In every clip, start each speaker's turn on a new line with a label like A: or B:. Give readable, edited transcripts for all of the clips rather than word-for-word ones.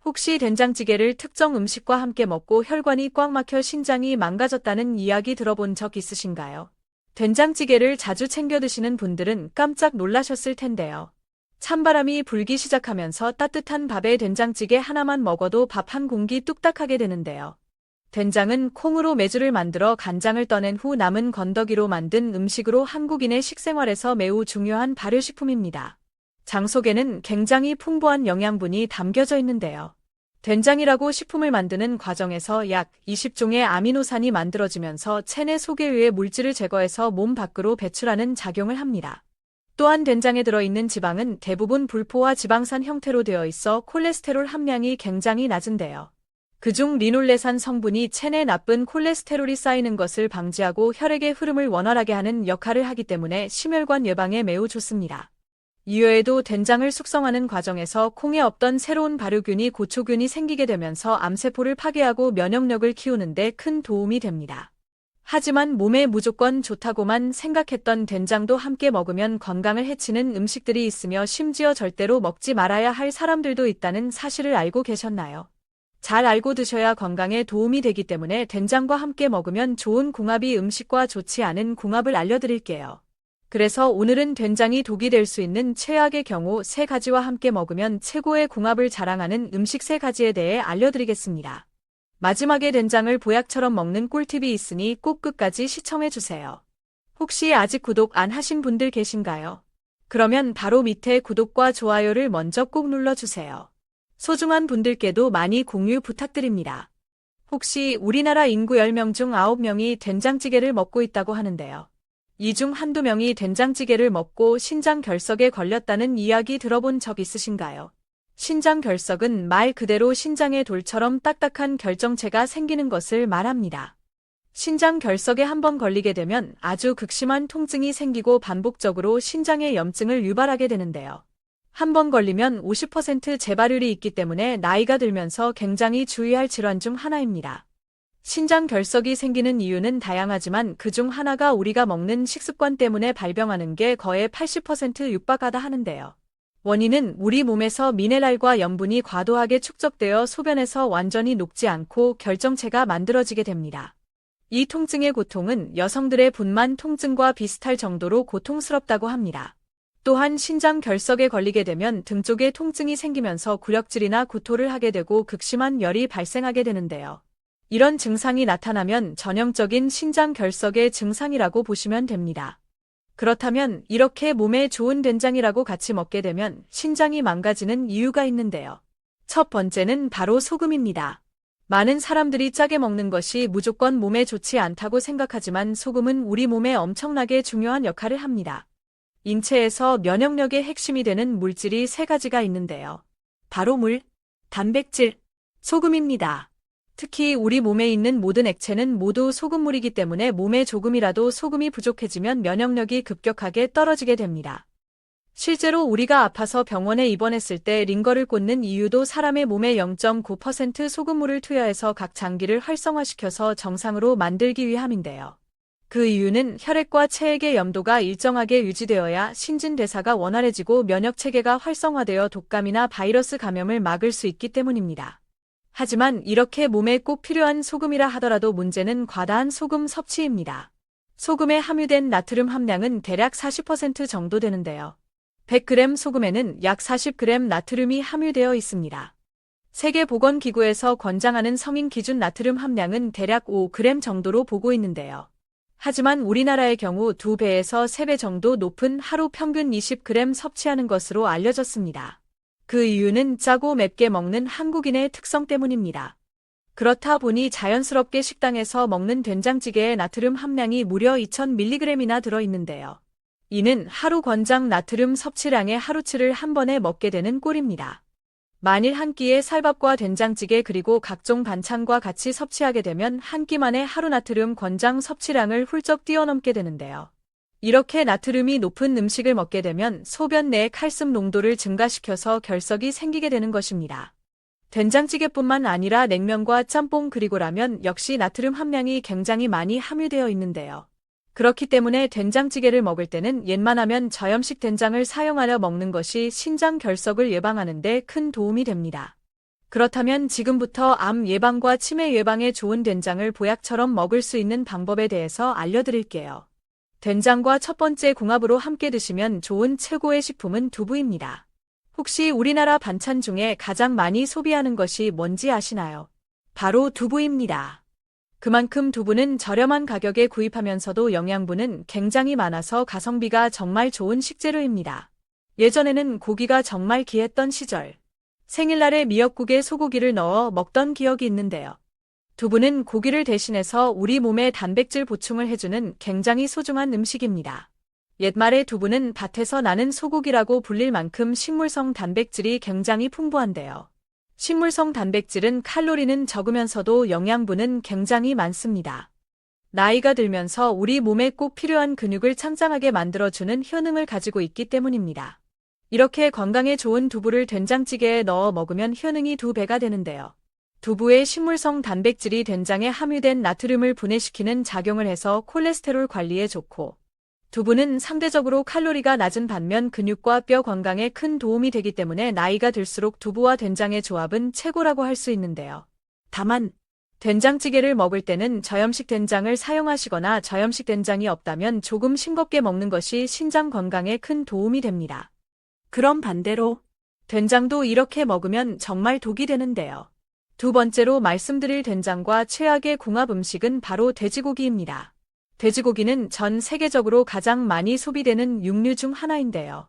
A: 혹시 된장찌개를 특정 음식과 함께 먹고 혈관이 꽉 막혀 신장이 망가졌다는 이야기 들어본 적 있으신가요? 된장찌개를 자주 챙겨 드시는 분들은 깜짝 놀라셨을 텐데요. 찬바람이 불기 시작하면서 따뜻한 밥에 된장찌개 하나만 먹어도 밥 한 공기 뚝딱 하게 되는데요. 된장은 콩으로 메주를 만들어 간장을 떠낸 후 남은 건더기로 만든 음식으로 한국인의 식생활에서 매우 중요한 발효식품입니다. 장 속에는 굉장히 풍부한 영양분이 담겨져 있는데요. 된장이라고 식품을 만드는 과정에서 약 20종의 아미노산이 만들어지면서 체내 속에 의해 물질을 제거해서 몸 밖으로 배출하는 작용을 합니다. 또한 된장에 들어있는 지방은 대부분 불포화 지방산 형태로 되어 있어 콜레스테롤 함량이 굉장히 낮은데요. 그중 리놀레산 성분이 체내 나쁜 콜레스테롤이 쌓이는 것을 방지하고 혈액의 흐름을 원활하게 하는 역할을 하기 때문에 심혈관 예방에 매우 좋습니다. 이외에도 된장을 숙성하는 과정에서 콩에 없던 새로운 발효균이 고초균이 생기게 되면서 암세포를 파괴하고 면역력을 키우는 데 큰 도움이 됩니다. 하지만 몸에 무조건 좋다고만 생각했던 된장도 함께 먹으면 건강을 해치는 음식들이 있으며 심지어 절대로 먹지 말아야 할 사람들도 있다는 사실을 알고 계셨나요? 잘 알고 드셔야 건강에 도움이 되기 때문에 된장과 함께 먹으면 좋은 궁합이 음식과 좋지 않은 궁합을 알려드릴게요. 그래서 오늘은 된장이 독이 될 수 있는 최악의 경우 3가지와 함께 먹으면 최고의 궁합을 자랑하는 음식 3가지에 대해 알려드리겠습니다. 마지막에 된장을 보약처럼 먹는 꿀팁이 있으니 꼭 끝까지 시청해주세요. 혹시 아직 구독 안 하신 분들 계신가요? 그러면 바로 밑에 구독과 좋아요를 먼저 꼭 눌러주세요. 소중한 분들께도 많이 공유 부탁드립니다. 혹시 우리나라 인구 10명 중 9명이 된장찌개를 먹고 있다고 하는데요. 이 중 한두 명이 된장찌개를 먹고 신장결석에 걸렸다는 이야기 들어본 적 있으신가요? 신장결석은 말 그대로 신장의 돌처럼 딱딱한 결정체가 생기는 것을 말합니다. 신장결석에 한번 걸리게 되면 아주 극심한 통증이 생기고 반복적으로 신장의 염증을 유발하게 되는데요. 한번 걸리면 50% 재발률이 있기 때문에 나이가 들면서 굉장히 주의할 질환 중 하나입니다. 신장결석이 생기는 이유는 다양하지만 그중 하나가 우리가 먹는 식습관 때문에 발병하는 게 거의 80% 육박하다 하는데요. 원인은 우리 몸에서 미네랄과 염분이 과도하게 축적되어 소변에서 완전히 녹지 않고 결정체가 만들어지게 됩니다. 이 통증의 고통은 여성들의 분만 통증과 비슷할 정도로 고통스럽다고 합니다. 또한 신장결석에 걸리게 되면 등 쪽에 통증이 생기면서 구력질이나 구토를 하게 되고 극심한 열이 발생하게 되는데요. 이런 증상이 나타나면 전형적인 신장결석의 증상이라고 보시면 됩니다. 그렇다면 이렇게 몸에 좋은 된장이라고 같이 먹게 되면 신장이 망가지는 이유가 있는데요. 첫 번째는 바로 소금입니다. 많은 사람들이 짜게 먹는 것이 무조건 몸에 좋지 않다고 생각하지만 소금은 우리 몸에 엄청나게 중요한 역할을 합니다. 인체에서 면역력의 핵심이 되는 물질이 3가지가 있는데요. 바로 물, 단백질, 소금입니다. 특히 우리 몸에 있는 모든 액체는 모두 소금물이기 때문에 몸에 조금이라도 소금이 부족해지면 면역력이 급격하게 떨어지게 됩니다. 실제로 우리가 아파서 병원에 입원했을 때 링거를 꽂는 이유도 사람의 몸에 0.9% 소금물을 투여해서 각 장기를 활성화시켜서 정상으로 만들기 위함인데요. 그 이유는 혈액과 체액의 염도가 일정하게 유지되어야 신진대사가 원활해지고 면역체계가 활성화되어 독감이나 바이러스 감염을 막을 수 있기 때문입니다. 하지만 이렇게 몸에 꼭 필요한 소금이라 하더라도 문제는 과다한 소금 섭취입니다. 소금에 함유된 나트륨 함량은 대략 40% 정도 되는데요. 100g 소금에는 약 40g 나트륨이 함유되어 있습니다. 세계보건기구에서 권장하는 성인 기준 나트륨 함량은 대략 5g 정도로 보고 있는데요. 하지만 우리나라의 경우 2배에서 3배 정도 높은 하루 평균 20g 섭취하는 것으로 알려졌습니다. 그 이유는 짜고 맵게 먹는 한국인의 특성 때문입니다. 그렇다 보니 자연스럽게 식당에서 먹는 된장찌개의 나트륨 함량이 무려 2000mg이나 들어있는데요. 이는 하루 권장 나트륨 섭취량의 하루치를 한 번에 먹게 되는 꼴입니다. 만일 한 끼에 쌀밥과 된장찌개 그리고 각종 반찬과 같이 섭취하게 되면 한 끼만에 하루 나트륨 권장 섭취량을 훌쩍 뛰어넘게 되는데요. 이렇게 나트륨이 높은 음식을 먹게 되면 소변 내 칼슘 농도를 증가시켜서 결석이 생기게 되는 것입니다. 된장찌개뿐만 아니라 냉면과 짬뽕 그리고 라면 역시 나트륨 함량이 굉장히 많이 함유되어 있는데요. 그렇기 때문에 된장찌개를 먹을 때는 웬만하면 저염식 된장을 사용하여 먹는 것이 신장 결석을 예방하는 데 큰 도움이 됩니다. 그렇다면 지금부터 암 예방과 치매 예방에 좋은 된장을 보약처럼 먹을 수 있는 방법에 대해서 알려드릴게요. 된장과 첫 번째 궁합으로 함께 드시면 좋은 최고의 식품은 두부입니다. 혹시 우리나라 반찬 중에 가장 많이 소비하는 것이 뭔지 아시나요? 바로 두부입니다. 그만큼 두부는 저렴한 가격에 구입하면서도 영양분은 굉장히 많아서 가성비가 정말 좋은 식재료입니다. 예전에는 고기가 정말 귀했던 시절, 생일날에 미역국에 소고기를 넣어 먹던 기억이 있는데요. 두부는 고기를 대신해서 우리 몸에 단백질 보충을 해주는 굉장히 소중한 음식입니다. 옛말에 두부는 밭에서 나는 소고기라고 불릴 만큼 식물성 단백질이 굉장히 풍부한데요. 식물성 단백질은 칼로리는 적으면서도 영양분은 굉장히 많습니다. 나이가 들면서 우리 몸에 꼭 필요한 근육을 창장하게 만들어주는 효능을 가지고 있기 때문입니다. 이렇게 건강에 좋은 두부를 된장찌개에 넣어 먹으면 효능이 2배가 되는데요. 두부의 식물성 단백질이 된장에 함유된 나트륨을 분해시키는 작용을 해서 콜레스테롤 관리에 좋고, 두부는 상대적으로 칼로리가 낮은 반면 근육과 뼈 건강에 큰 도움이 되기 때문에 나이가 들수록 두부와 된장의 조합은 최고라고 할 수 있는데요. 다만, 된장찌개를 먹을 때는 저염식 된장을 사용하시거나 저염식 된장이 없다면 조금 싱겁게 먹는 것이 신장 건강에 큰 도움이 됩니다. 그럼 반대로, 된장도 이렇게 먹으면 정말 독이 되는데요. 두 번째로 말씀드릴 된장과 최악의 궁합 음식은 바로 돼지고기입니다. 돼지고기는 전 세계적으로 가장 많이 소비되는 육류 중 하나인데요.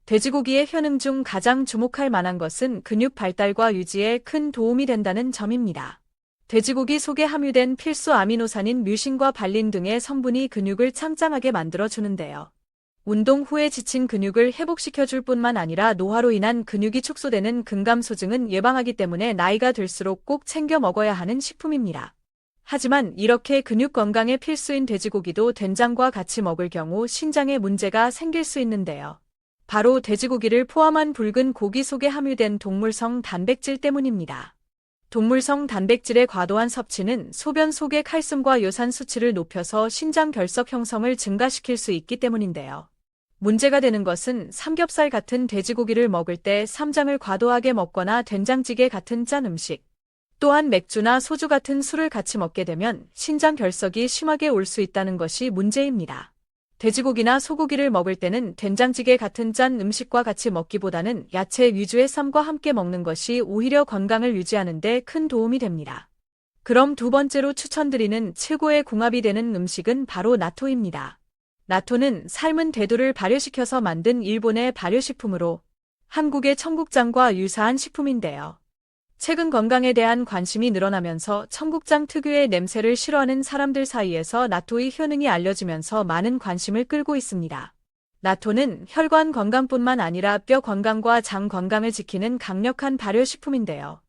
A: 돼지고기의 효능 중 가장 주목할 만한 것은 근육 발달과 유지에 큰 도움이 된다는 점입니다. 돼지고기 속에 함유된 필수 아미노산인 뮤신과 발린 등의 성분이 근육을 창장하게 만들어주는데요. 운동 후에 지친 근육을 회복시켜줄 뿐만 아니라 노화로 인한 근육이 축소되는 근감소증은 예방하기 때문에 나이가 들수록 꼭 챙겨 먹어야 하는 식품입니다. 하지만 이렇게 근육 건강에 필수인 돼지고기도 된장과 같이 먹을 경우 신장에 문제가 생길 수 있는데요. 바로 돼지고기를 포함한 붉은 고기 속에 함유된 동물성 단백질 때문입니다. 동물성 단백질의 과도한 섭취는 소변 속의 칼슘과 요산 수치를 높여서 신장 결석 형성을 증가시킬 수 있기 때문인데요. 문제가 되는 것은 삼겹살 같은 돼지고기를 먹을 때 쌈장을 과도하게 먹거나 된장찌개 같은 짠 음식, 또한 맥주나 소주 같은 술을 같이 먹게 되면 신장 결석이 심하게 올 수 있다는 것이 문제입니다. 돼지고기나 소고기를 먹을 때는 된장찌개 같은 짠 음식과 같이 먹기보다는 야채 위주의 쌈과 함께 먹는 것이 오히려 건강을 유지하는 데 큰 도움이 됩니다. 그럼 두 번째로 추천드리는 최고의 궁합이 되는 음식은 바로 나토입니다. 나토는 삶은 대두를 발효시켜서 만든 일본의 발효식품으로 한국의 청국장과 유사한 식품인데요. 최근 건강에 대한 관심이 늘어나면서 청국장 특유의 냄새를 싫어하는 사람들 사이에서 나토의 효능이 알려지면서 많은 관심을 끌고 있습니다. 나토는 혈관 건강뿐만 아니라 뼈 건강과 장 건강을 지키는 강력한 발효식품인데요.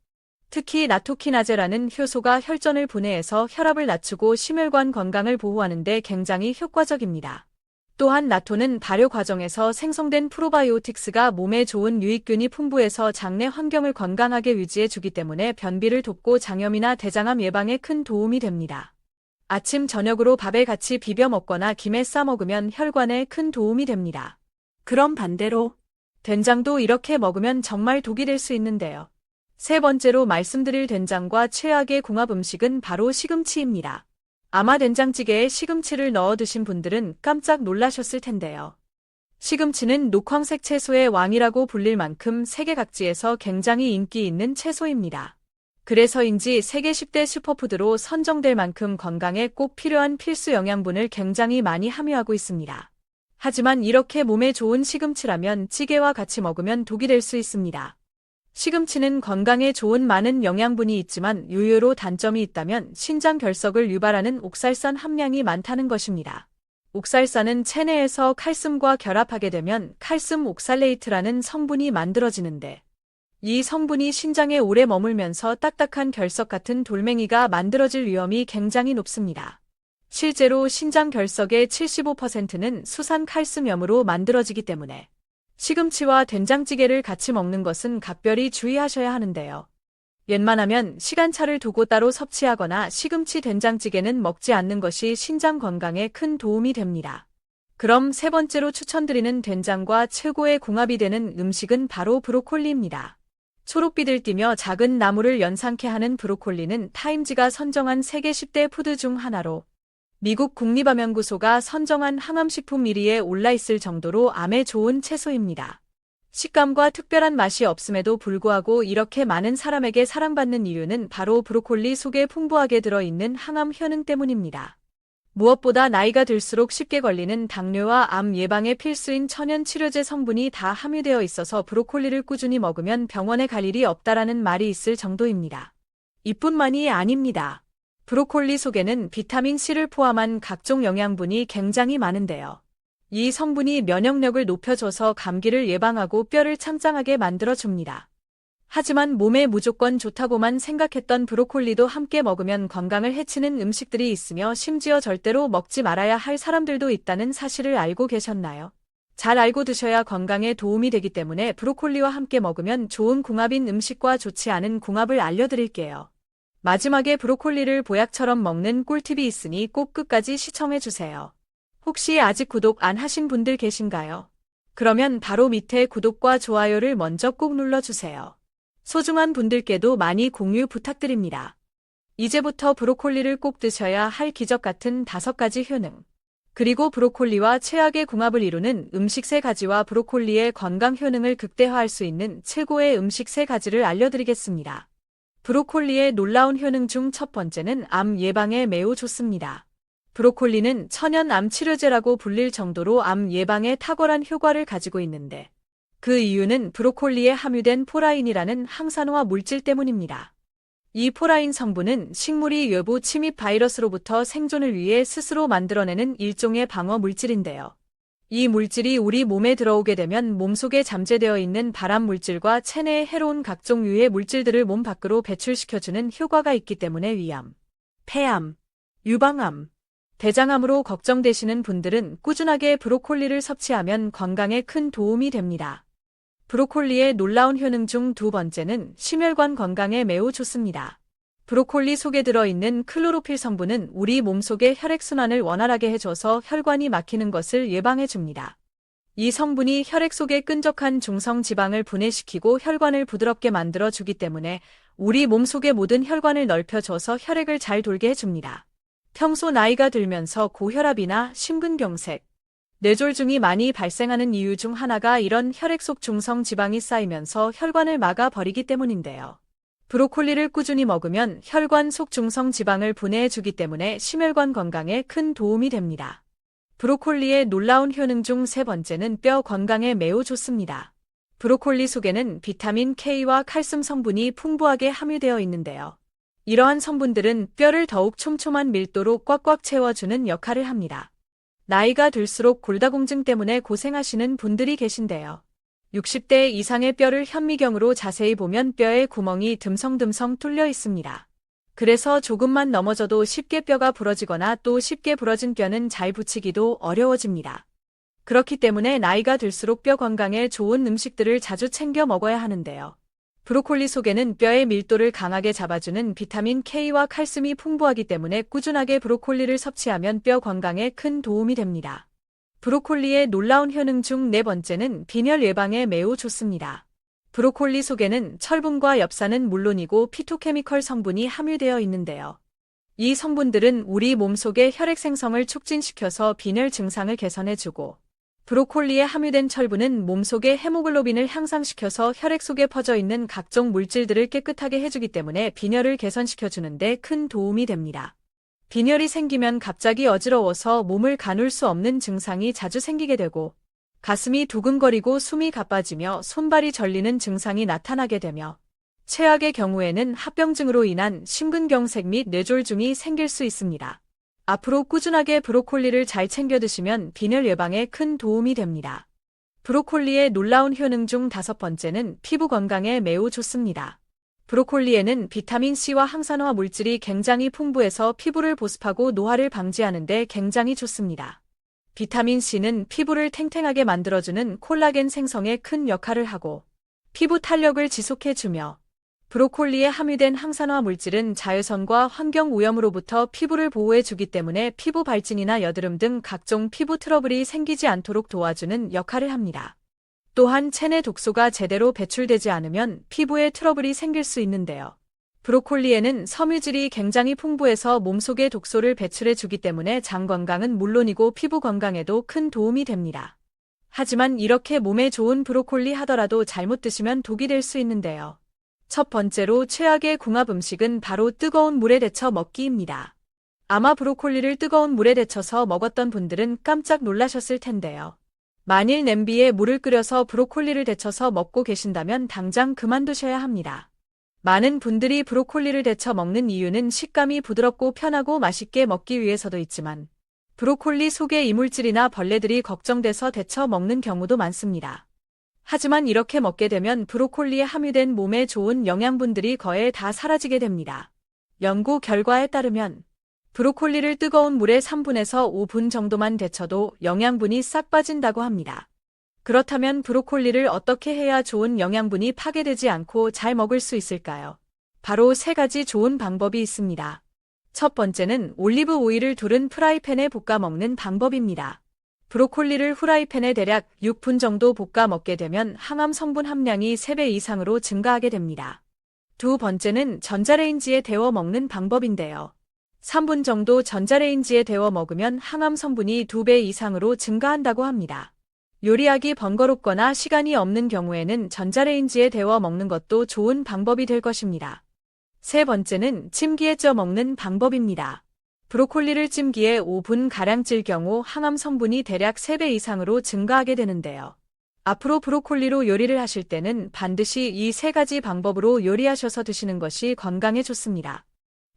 A: 특히 나토키나제라는 효소가 혈전을 분해해서 혈압을 낮추고 심혈관 건강을 보호하는 데 굉장히 효과적입니다. 또한 나토는 발효 과정에서 생성된 프로바이오틱스가 몸에 좋은 유익균이 풍부해서 장내 환경을 건강하게 유지해 주기 때문에 변비를 돕고 장염이나 대장암 예방에 큰 도움이 됩니다. 아침 저녁으로 밥에 같이 비벼 먹거나 김에 싸 먹으면 혈관에 큰 도움이 됩니다. 그럼 반대로 된장도 이렇게 먹으면 정말 독이 될 수 있는데요. 세 번째로 말씀드릴 된장과 최악의 궁합 음식은 바로 시금치입니다. 아마 된장찌개에 시금치를 넣어 드신 분들은 깜짝 놀라셨을 텐데요. 시금치는 녹황색 채소의 왕이라고 불릴 만큼 세계 각지에서 굉장히 인기 있는 채소입니다. 그래서인지 세계 10대 슈퍼푸드로 선정될 만큼 건강에 꼭 필요한 필수 영양분을 굉장히 많이 함유하고 있습니다. 하지만 이렇게 몸에 좋은 시금치라면 찌개와 같이 먹으면 독이 될 수 있습니다. 시금치는 건강에 좋은 많은 영양분이 있지만 유효로 단점이 있다면 신장 결석을 유발하는 옥살산 함량이 많다는 것입니다. 옥살산은 체내에서 칼슘과 결합하게 되면 칼슘 옥살레이트라는 성분이 만들어지는데, 이 성분이 신장에 오래 머물면서 딱딱한 결석 같은 돌멩이가 만들어질 위험이 굉장히 높습니다. 실제로 신장 결석의 75%는 수산 칼슘염으로 만들어지기 때문에 시금치와 된장찌개를 같이 먹는 것은 각별히 주의하셔야 하는데요. 웬만하면 시간차를 두고 따로 섭취하거나 시금치 된장찌개는 먹지 않는 것이 신장 건강에 큰 도움이 됩니다. 그럼 세 번째로 추천드리는 된장과 최고의 궁합이 되는 음식은 바로 브로콜리입니다. 초록빛을 띠며 작은 나무를 연상케 하는 브로콜리는 타임지가 선정한 세계 10대 푸드 중 하나로 미국 국립암연구소가 선정한 항암식품 1위에 올라있을 정도로 암에 좋은 채소입니다. 식감과 특별한 맛이 없음에도 불구하고 이렇게 많은 사람에게 사랑받는 이유는 바로 브로콜리 속에 풍부하게 들어있는 항암 효능 때문입니다. 무엇보다 나이가 들수록 쉽게 걸리는 당뇨와 암 예방에 필수인 천연 치료제 성분이 다 함유되어 있어서 브로콜리를 꾸준히 먹으면 병원에 갈 일이 없다라는 말이 있을 정도입니다. 이뿐만이 아닙니다. 브로콜리 속에는 비타민 C를 포함한 각종 영양분이 굉장히 많은데요. 이 성분이 면역력을 높여줘서 감기를 예방하고 뼈를 창짱하게 만들어줍니다. 하지만 몸에 무조건 좋다고만 생각했던 브로콜리도 함께 먹으면 건강을 해치는 음식들이 있으며 심지어 절대로 먹지 말아야 할 사람들도 있다는 사실을 알고 계셨나요? 잘 알고 드셔야 건강에 도움이 되기 때문에 브로콜리와 함께 먹으면 좋은 궁합인 음식과 좋지 않은 궁합을 알려드릴게요. 마지막에 브로콜리를 보약처럼 먹는 꿀팁이 있으니 꼭 끝까지 시청해주세요. 혹시 아직 구독 안 하신 분들 계신가요? 그러면 바로 밑에 구독과 좋아요를 먼저 꼭 눌러주세요. 소중한 분들께도 많이 공유 부탁드립니다. 이제부터 브로콜리를 꼭 드셔야 할 기적 같은 5가지 효능. 그리고 브로콜리와 최악의 궁합을 이루는 음식 3가지와 브로콜리의 건강 효능을 극대화할 수 있는 최고의 음식 3가지를 알려드리겠습니다. 브로콜리의 놀라운 효능 중 첫 번째는 암 예방에 매우 좋습니다. 브로콜리는 천연 암 치료제라고 불릴 정도로 암 예방에 탁월한 효과를 가지고 있는데 그 이유는 브로콜리에 함유된 포라인이라는 항산화 물질 때문입니다. 이 포라인 성분은 식물이 외부 침입 바이러스로부터 생존을 위해 스스로 만들어내는 일종의 방어 물질인데요. 이 물질이 우리 몸에 들어오게 되면 몸속에 잠재되어 있는 발암 물질과 체내에 해로운 각종 유해 물질들을 몸 밖으로 배출시켜주는 효과가 있기 때문에 위암, 폐암, 유방암, 대장암으로 걱정되시는 분들은 꾸준하게 브로콜리를 섭취하면 건강에 큰 도움이 됩니다. 브로콜리의 놀라운 효능 중 2번째는 심혈관 건강에 매우 좋습니다. 브로콜리 속에 들어있는 클로로필 성분은 우리 몸속의 혈액순환을 원활하게 해줘서 혈관이 막히는 것을 예방해줍니다. 이 성분이 혈액 속의 끈적한 중성 지방을 분해시키고 혈관을 부드럽게 만들어주기 때문에 우리 몸속의 모든 혈관을 넓혀줘서 혈액을 잘 돌게 해줍니다. 평소 나이가 들면서 고혈압이나 심근경색, 뇌졸중이 많이 발생하는 이유 중 하나가 이런 혈액 속 중성 지방이 쌓이면서 혈관을 막아버리기 때문인데요. 브로콜리를 꾸준히 먹으면 혈관 속 중성 지방을 분해해주기 때문에 심혈관 건강에 큰 도움이 됩니다. 브로콜리의 놀라운 효능 중 3번째는 뼈 건강에 매우 좋습니다. 브로콜리 속에는 비타민 K와 칼슘 성분이 풍부하게 함유되어 있는데요. 이러한 성분들은 뼈를 더욱 촘촘한 밀도로 꽉꽉 채워주는 역할을 합니다. 나이가 들수록 골다공증 때문에 고생하시는 분들이 계신데요. 60대 이상의 뼈를 현미경으로 자세히 보면 뼈에 구멍이 듬성듬성 뚫려 있습니다. 그래서 조금만 넘어져도 쉽게 뼈가 부러지거나 또 쉽게 부러진 뼈는 잘 붙이기도 어려워집니다. 그렇기 때문에 나이가 들수록 뼈 건강에 좋은 음식들을 자주 챙겨 먹어야 하는데요. 브로콜리 속에는 뼈의 밀도를 강하게 잡아주는 비타민 K와 칼슘이 풍부하기 때문에 꾸준하게 브로콜리를 섭취하면 뼈 건강에 큰 도움이 됩니다. 브로콜리의 놀라운 효능 중 4번째는 빈혈 예방에 매우 좋습니다. 브로콜리 속에는 철분과 엽산은 물론이고 피토케미컬 성분이 함유되어 있는데요. 이 성분들은 우리 몸속의 혈액 생성을 촉진시켜서 빈혈 증상을 개선해주고 브로콜리에 함유된 철분은 몸속의 헤모글로빈을 향상시켜서 혈액 속에 퍼져 있는 각종 물질들을 깨끗하게 해주기 때문에 빈혈을 개선시켜주는 데 큰 도움이 됩니다. 빈혈이 생기면 갑자기 어지러워서 몸을 가눌 수 없는 증상이 자주 생기게 되고 가슴이 두근거리고 숨이 가빠지며 손발이 저리는 증상이 나타나게 되며 최악의 경우에는 합병증으로 인한 심근경색 및 뇌졸중이 생길 수 있습니다. 앞으로 꾸준하게 브로콜리를 잘 챙겨 드시면 빈혈 예방에 큰 도움이 됩니다. 브로콜리의 놀라운 효능 중 5번째는 피부 건강에 매우 좋습니다. 브로콜리에는 비타민 C와 항산화 물질이 굉장히 풍부해서 피부를 보습하고 노화를 방지하는 데 굉장히 좋습니다. 비타민 C는 피부를 탱탱하게 만들어주는 콜라겐 생성에 큰 역할을 하고 피부 탄력을 지속해주며 브로콜리에 함유된 항산화 물질은 자외선과 환경 오염으로부터 피부를 보호해주기 때문에 피부 발진이나 여드름 등 각종 피부 트러블이 생기지 않도록 도와주는 역할을 합니다. 또한 체내 독소가 제대로 배출되지 않으면 피부에 트러블이 생길 수 있는데요. 브로콜리에는 섬유질이 굉장히 풍부해서 몸속에 독소를 배출해 주기 때문에 장 건강은 물론이고 피부 건강에도 큰 도움이 됩니다. 하지만 이렇게 몸에 좋은 브로콜리 하더라도 잘못 드시면 독이 될 수 있는데요. 첫 번째로 최악의 궁합 음식은 바로 뜨거운 물에 데쳐 먹기입니다. 아마 브로콜리를 뜨거운 물에 데쳐서 먹었던 분들은 깜짝 놀라셨을 텐데요. 만일 냄비에 물을 끓여서 브로콜리를 데쳐서 먹고 계신다면 당장 그만두셔야 합니다. 많은 분들이 브로콜리를 데쳐 먹는 이유는 식감이 부드럽고 편하고 맛있게 먹기 위해서도 있지만 브로콜리 속의 이물질이나 벌레들이 걱정돼서 데쳐 먹는 경우도 많습니다. 하지만 이렇게 먹게 되면 브로콜리에 함유된 몸에 좋은 영양분들이 거의 다 사라지게 됩니다. 연구 결과에 따르면 브로콜리를 뜨거운 물에 3분에서 5분 정도만 데쳐도 영양분이 싹 빠진다고 합니다. 그렇다면 브로콜리를 어떻게 해야 좋은 영양분이 파괴되지 않고 잘 먹을 수 있을까요? 바로 3가지 좋은 방법이 있습니다. 첫 번째는 올리브 오일을 두른 프라이팬에 볶아 먹는 방법입니다. 브로콜리를 후라이팬에 대략 6분 정도 볶아 먹게 되면 항암 성분 함량이 3배 이상으로 증가하게 됩니다. 두 번째는 전자레인지에 데워 먹는 방법인데요. 3분 정도 전자레인지에 데워 먹으면 항암 성분이 2배 이상으로 증가한다고 합니다. 요리하기 번거롭거나 시간이 없는 경우에는 전자레인지에 데워 먹는 것도 좋은 방법이 될 것입니다. 세 번째는 찜기에 쪄 먹는 방법입니다. 브로콜리를 찜기에 5분가량 찔 경우 항암 성분이 대략 3배 이상으로 증가하게 되는데요. 앞으로 브로콜리로 요리를 하실 때는 반드시 이 3가지 방법으로 요리하셔서 드시는 것이 건강에 좋습니다.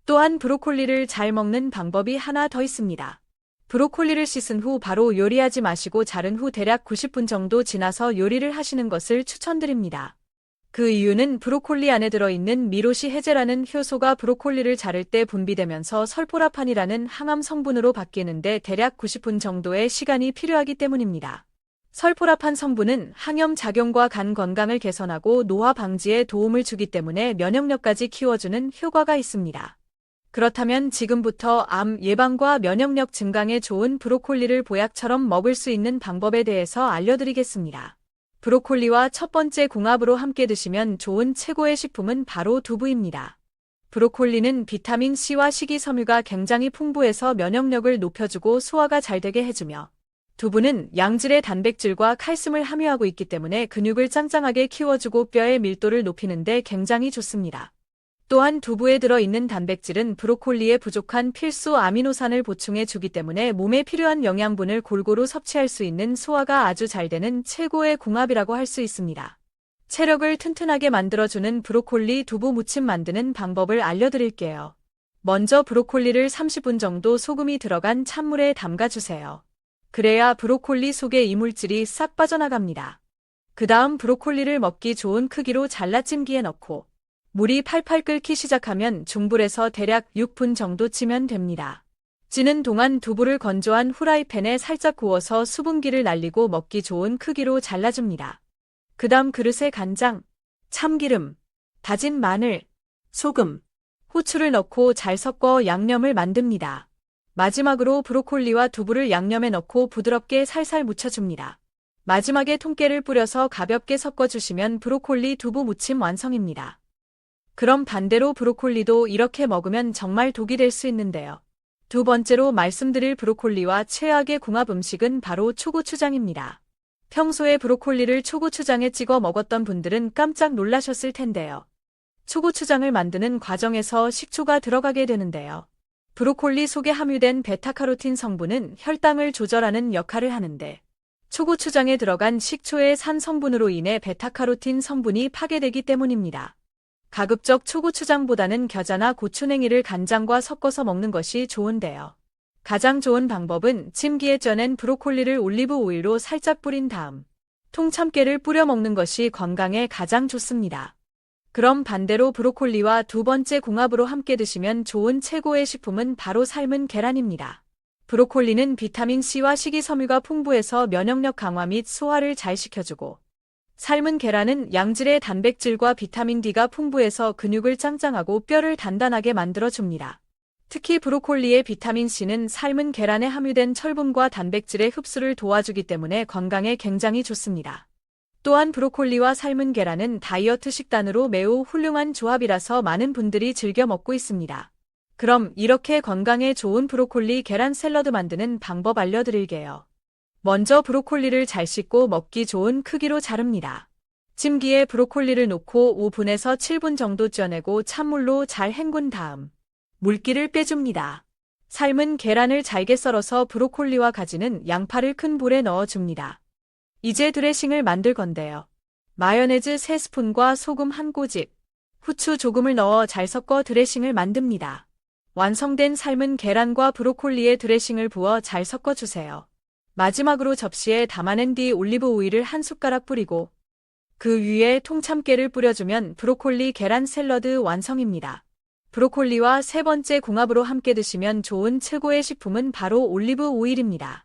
A: 또한 브로콜리를 잘 먹는 방법이 하나 더 있습니다. 브로콜리를 씻은 후 바로 요리하지 마시고 자른 후 대략 90분 정도 지나서 요리를 하시는 것을 추천드립니다. 그 이유는 브로콜리 안에 들어있는 미로시 해제라는 효소가 브로콜리를 자를 때 분비되면서 설포라판이라는 항암 성분으로 바뀌는데 대략 90분 정도의 시간이 필요하기 때문입니다. 설포라판 성분은 항염 작용과 간 건강을 개선하고 노화 방지에 도움을 주기 때문에 면역력까지 키워주는 효과가 있습니다. 그렇다면 지금부터 암 예방과 면역력 증강에 좋은 브로콜리를 보약처럼 먹을 수 있는 방법에 대해서 알려드리겠습니다. 브로콜리와 첫 번째 궁합으로 함께 드시면 좋은 최고의 식품은 바로 두부입니다. 브로콜리는 비타민 C와 식이섬유가 굉장히 풍부해서 면역력을 높여주고 소화가 잘 되게 해주며 두부는 양질의 단백질과 칼슘을 함유하고 있기 때문에 근육을 짱짱하게 키워주고 뼈의 밀도를 높이는 데 굉장히 좋습니다. 또한 두부에 들어있는 단백질은 브로콜리에 부족한 필수 아미노산을 보충해 주기 때문에 몸에 필요한 영양분을 골고루 섭취할 수 있는 소화가 아주 잘 되는 최고의 궁합이라고 할 수 있습니다. 체력을 튼튼하게 만들어주는 브로콜리 두부 무침 만드는 방법을 알려드릴게요. 먼저 브로콜리를 30분 정도 소금이 들어간 찬물에 담가주세요. 그래야 브로콜리 속의 이물질이 싹 빠져나갑니다. 그 다음 브로콜리를 먹기 좋은 크기로 잘라 찜기에 넣고 물이 팔팔 끓기 시작하면 중불에서 대략 6분 정도 찌면 됩니다. 찌는 동안 두부를 건조한 후라이팬에 살짝 구워서 수분기를 날리고 먹기 좋은 크기로 잘라줍니다. 그 다음 그릇에 간장, 참기름, 다진 마늘, 소금, 후추를 넣고 잘 섞어 양념을 만듭니다. 마지막으로 브로콜리와 두부를 양념에 넣고 부드럽게 살살 묻혀줍니다. 마지막에 통깨를 뿌려서 가볍게 섞어주시면 브로콜리 두부 무침 완성입니다. 그럼 반대로 브로콜리도 이렇게 먹으면 정말 독이 될 수 있는데요. 두 번째로 말씀드릴 브로콜리와 최악의 궁합 음식은 바로 초고추장입니다. 평소에 브로콜리를 초고추장에 찍어 먹었던 분들은 깜짝 놀라셨을 텐데요. 초고추장을 만드는 과정에서 식초가 들어가게 되는데요. 브로콜리 속에 함유된 베타카로틴 성분은 혈당을 조절하는 역할을 하는데 초고추장에 들어간 식초의 산 성분으로 인해 베타카로틴 성분이 파괴되기 때문입니다. 가급적 초고추장보다는 겨자나 고추냉이를 간장과 섞어서 먹는 것이 좋은데요. 가장 좋은 방법은 찜기에 쪄낸 브로콜리를 올리브 오일로 살짝 뿌린 다음 통참깨를 뿌려 먹는 것이 건강에 가장 좋습니다. 그럼 반대로 브로콜리와 두 번째 궁합으로 함께 드시면 좋은 최고의 식품은 바로 삶은 계란입니다. 브로콜리는 비타민 C와 식이섬유가 풍부해서 면역력 강화 및 소화를 잘 시켜주고 삶은 계란은 양질의 단백질과 비타민 D가 풍부해서 근육을 짱짱하고 뼈를 단단하게 만들어줍니다. 특히 브로콜리의 비타민 C는 삶은 계란에 함유된 철분과 단백질의 흡수를 도와주기 때문에 건강에 굉장히 좋습니다. 또한 브로콜리와 삶은 계란은 다이어트 식단으로 매우 훌륭한 조합이라서 많은 분들이 즐겨 먹고 있습니다. 그럼 이렇게 건강에 좋은 브로콜리 계란 샐러드 만드는 방법 알려드릴게요. 먼저 브로콜리를 잘 씻고 먹기 좋은 크기로 자릅니다. 찜기에 브로콜리를 넣고 5분에서 7분 정도 쪄내고 찬물로 잘 헹군 다음 물기를 빼줍니다. 삶은 계란을 잘게 썰어서 브로콜리와 가지는 양파를 큰 볼에 넣어줍니다. 이제 드레싱을 만들 건데요. 마요네즈 3스푼과 소금 1꼬집, 후추 조금을 넣어 잘 섞어 드레싱을 만듭니다. 완성된 삶은 계란과 브로콜리에 드레싱을 부어 잘 섞어주세요. 마지막으로 접시에 담아낸 뒤 올리브 오일을 한 숟가락 뿌리고 그 위에 통참깨를 뿌려주면 브로콜리 계란 샐러드 완성입니다. 브로콜리와 세 번째 궁합으로 함께 드시면 좋은 최고의 식품은 바로 올리브 오일입니다.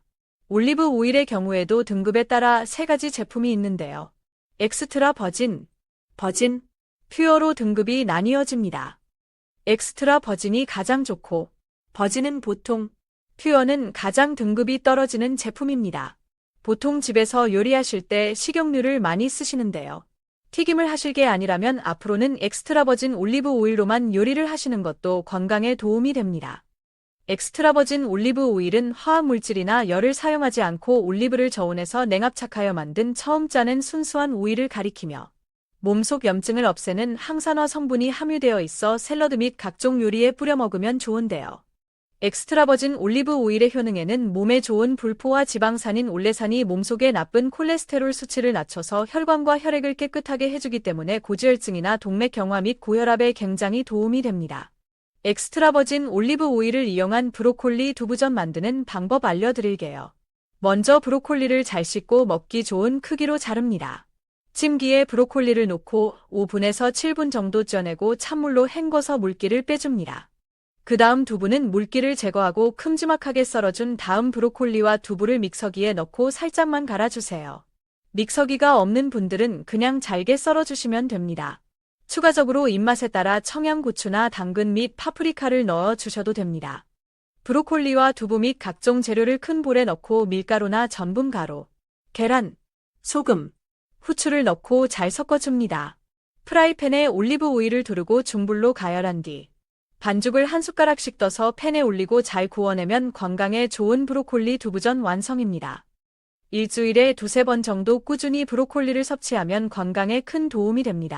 A: 올리브 오일의 경우에도 등급에 따라 3가지 제품이 있는데요. 엑스트라 버진, 퓨어로 등급이 나뉘어집니다. 엑스트라 버진이 가장 좋고, 버진은 보통, 퓨어는 가장 등급이 떨어지는 제품입니다. 보통 집에서 요리하실 때 식용유를 많이 쓰시는데요. 튀김을 하실 게 아니라면 앞으로는 엑스트라 버진 올리브 오일로만 요리를 하시는 것도 건강에 도움이 됩니다. 엑스트라 버진 올리브 오일은 화합물질이나 열을 사용하지 않고 올리브를 저온에서 냉압착하여 만든 처음 짜낸 순수한 오일을 가리키며 몸속 염증을 없애는 항산화 성분이 함유되어 있어 샐러드 및 각종 요리에 뿌려 먹으면 좋은데요. 엑스트라 버진 올리브 오일의 효능에는 몸에 좋은 불포화 지방산인 올레산이 몸속의 나쁜 콜레스테롤 수치를 낮춰서 혈관과 혈액을 깨끗하게 해주기 때문에 고지혈증이나 동맥경화 및 고혈압에 굉장히 도움이 됩니다. 엑스트라 버진 올리브 오일을 이용한 브로콜리 두부전 만드는 방법 알려드릴게요. 먼저 브로콜리를 잘 씻고 먹기 좋은 크기로 자릅니다. 찜기에 브로콜리를 넣고 5분에서 7분 정도 쪄내고 찬물로 헹궈서 물기를 빼줍니다. 그 다음 두부는 물기를 제거하고 큼지막하게 썰어준 다음 브로콜리와 두부를 믹서기에 넣고 살짝만 갈아주세요. 믹서기가 없는 분들은 그냥 잘게 썰어주시면 됩니다. 추가적으로 입맛에 따라 청양고추나 당근 및 파프리카를 넣어 주셔도 됩니다. 브로콜리와 두부 및 각종 재료를 큰 볼에 넣고 밀가루나 전분가루, 계란, 소금, 후추를 넣고 잘 섞어줍니다. 프라이팬에 올리브 오일을 두르고 중불로 가열한 뒤 반죽을 한 숟가락씩 떠서 팬에 올리고 잘 구워내면 건강에 좋은 브로콜리 두부전 완성입니다. 일주일에 2~3번 정도 꾸준히 브로콜리를 섭취하면 건강에 큰 도움이 됩니다.